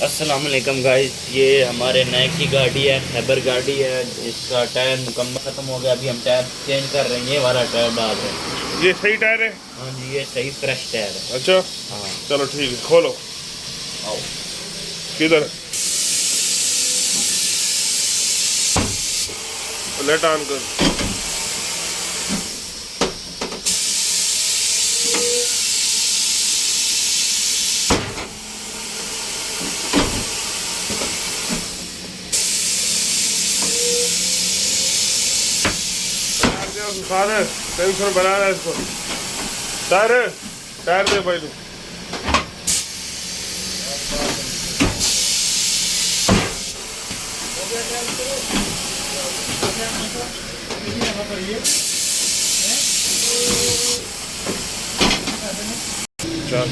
अस्सलाम वालेकुम गाइस, ये हमारे नए की गाड़ी है, खैबर गाड़ी है। इसका टायर मुकम्मल ख़त्म हो गया। अभी हम टायर चेंज कर रहे हैं, ये वाला टायर डाल रहे हैं। ये सही टायर है? हाँ जी, ये सही फ्रेश टायर है। अच्छा, हाँ, चलो ठीक है, खोलो। आओ। किधर? लेट ऑन कर। सारे टेंशन बना रहा है इसको। टायर टायर दे पहले। चल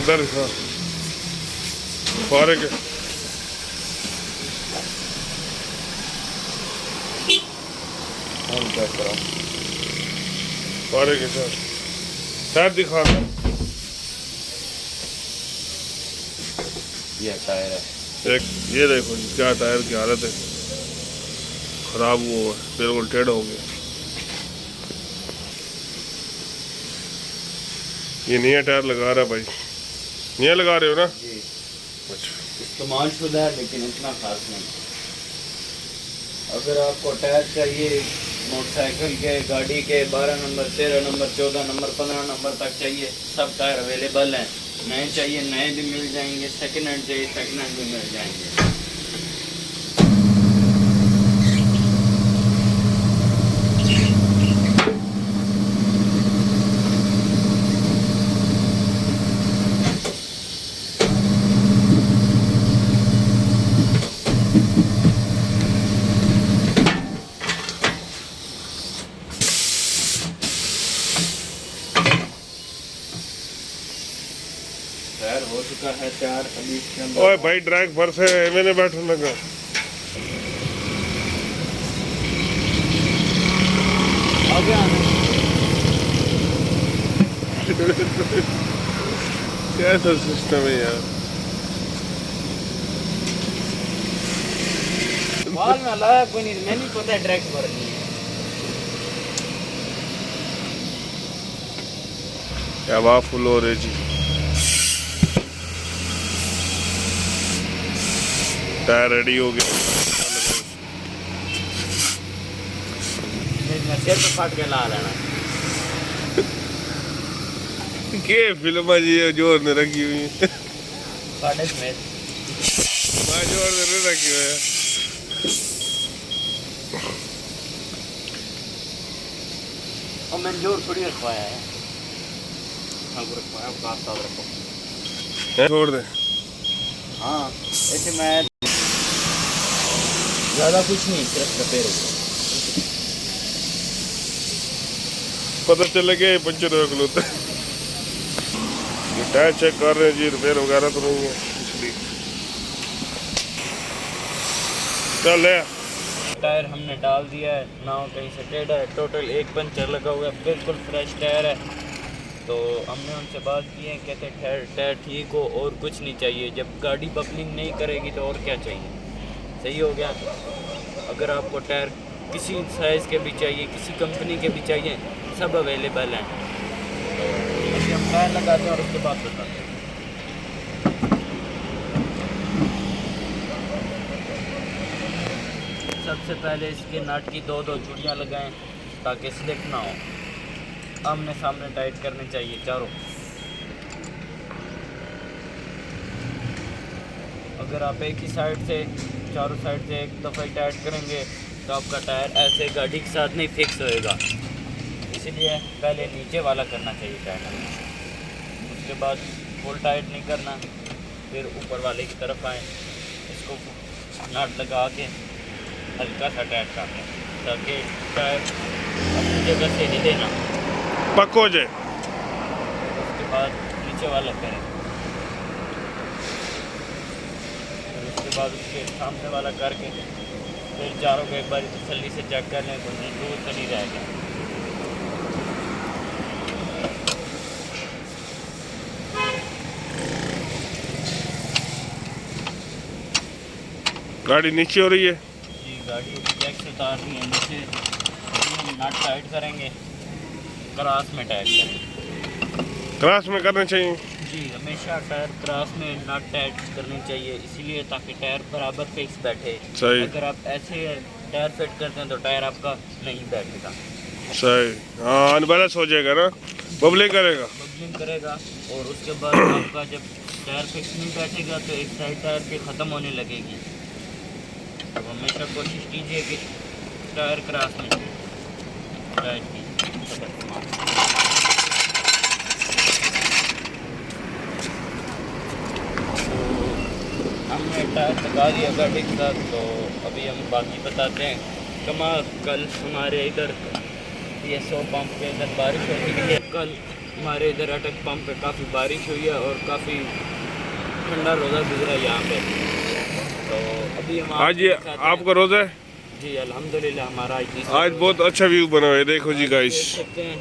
इधर था फौरे के। फौरे के साथ टायर दिखा। ये टायर है। एक ये देखो जी, क्या टायर की हालत है, खराब हुआ है, बिल्कुल टेढ़ा हो गया। ये नया टायर लगा रहा है भाई, नया लगा रहे हो ना? जी, अच्छा, इस्तेमाल शुदा है लेकिन इतना खास नहीं। अगर आपको टायर चाहिए मोटरसाइकिल के, गाड़ी के 12 नंबर, 13 नंबर, 14 नंबर, 15 नंबर तक चाहिए, सब टायर अवेलेबल हैं। नए चाहिए नए भी मिल जाएंगे, सेकंड हैंड चाहिए सेकंड हैंड भी मिल जाएंगे। टायर हो चुका है तैयार। अभी इसके अंदर ओए भाई ड्रैग भर से मैंने बैठने लगा। आगे आना। कैसा सिस्टम है यार। बाल में लाया कोई नहीं, मैं नहीं पता डायरेक्ट भरनी है। क्या हवा फुल हो रही जी। टायर रेडी हो गया। सिर पे फट के ला लेना। के फिल्म जी जोर ने रखी हुई है। साढ़े में मैं जोर ने रखी हुई है। और मैंने जोर थोड़ी रखवाया है। हाँ वो रखवाया, आप साथ रखो। छोड़ दे। हाँ, ऐसे मैं ज़्यादा कुछ नहीं, सिर्फ रिपेयर हो। पता चले गया पंचर हो गया। ये टायर चेक कर रहे हैं जी, रिपेयर वगैरह तो नहीं है इसलिए। चल है। टायर हमने डाल दिया है, ना कहीं से टेढ़ा है। टोटल एक पंचर लगा हुआ है, बिल्कुल फ्रेश टायर है। तो हमने उनसे बात की है, कहते हैं टायर ठीक हो और कुछ नहीं चाहिए। जब गाड़ी बबलिंग नहीं करेगी तो और क्या चाहिए। सही हो गया। अगर आपको टायर किसी साइज़ के भी चाहिए, किसी कंपनी के भी चाहिए, सब अवेलेबल हैं। तो अभी हम टायर लगाते हैं और उसके बाद बताते हैं। सबसे पहले इसके नट की दो चूड़ियाँ लगाएं ताकि स्लिप ना हो। आमने सामने टाइट करने चाहिए चारों। अगर आप एक ही साइड से, चारों साइड से एक दफ़ा ही टाइट करेंगे तो आपका टायर ऐसे गाड़ी के साथ नहीं फिक्स होएगा। इसलिए पहले नीचे वाला करना चाहिए टायर। उसके बाद फुल टाइट नहीं करना। फिर ऊपर वाले की तरफ आए, इसको नट लगा के हल्का सा टाइट कर लें ताकि टायर अपनी जगह से नहीं देना। पक हो जाए। उसके बाद नीचे वाला करें, फिर उसके बाद उसके सामने वाला करके फिर चारों को एक बार तसल्ली से चेक कर लें, कोई दूर तो नहीं रहेगा। गाड़ी नीचे हो रही है। जी गाड़ी जैक से उतारनी है नीचे। अभी हम नट टाइट करेंगे, क्रॉस में टाइट करेंगे। क्रॉस में करना चाहिए। जी हमेशा टायर क्रॉस में नट टाइट करनी चाहिए, इसीलिए ताकि टायर बराबर फिक्स बैठे। सही। अगर आप ऐसे टायर फिट करते हैं तो टायर आपका नहीं बैठेगा। सही, हाँ अनबैलेंस हो जाएगा ना, बबलिंग करेगा। बबलिंग करेगा और उसके बाद आपका जब टायर फिक्स नहीं बैठेगा तो एक साइड टायर की ख़त्म होने लगेगी। तो हमेशा कोशिश कीजिए कि टायर क्रॉस में टाइट की। हमने टायर लगा दिया गाड़ी के साथ, तो अभी हम बाकी बताते हैं। कमाल कल हमारे इधर PSO पंप पे इधर बारिश होती है। कल हमारे इधर अटक पंप पे काफ़ी बारिश हुई है और काफ़ी ठंडा रोज़ा गुजरा यहाँ पे। तो अभी हम आज ये आपका रोज़ा है? जी अल्हम्दुलिल्लाह हमारा आज बहुत अच्छा व्यू बना हुआ है, देखो जी गाइस। देख सकते हैं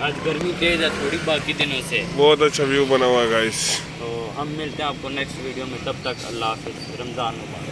आज गर्मी तेज़ है थोड़ी बाकी दिनों से। बहुत अच्छा व्यू बना हुआ है गाइस। तो हम मिलते हैं आपको नेक्स्ट वीडियो में, तब तक अल्लाह हाफिज़, रमज़ान मुबारक।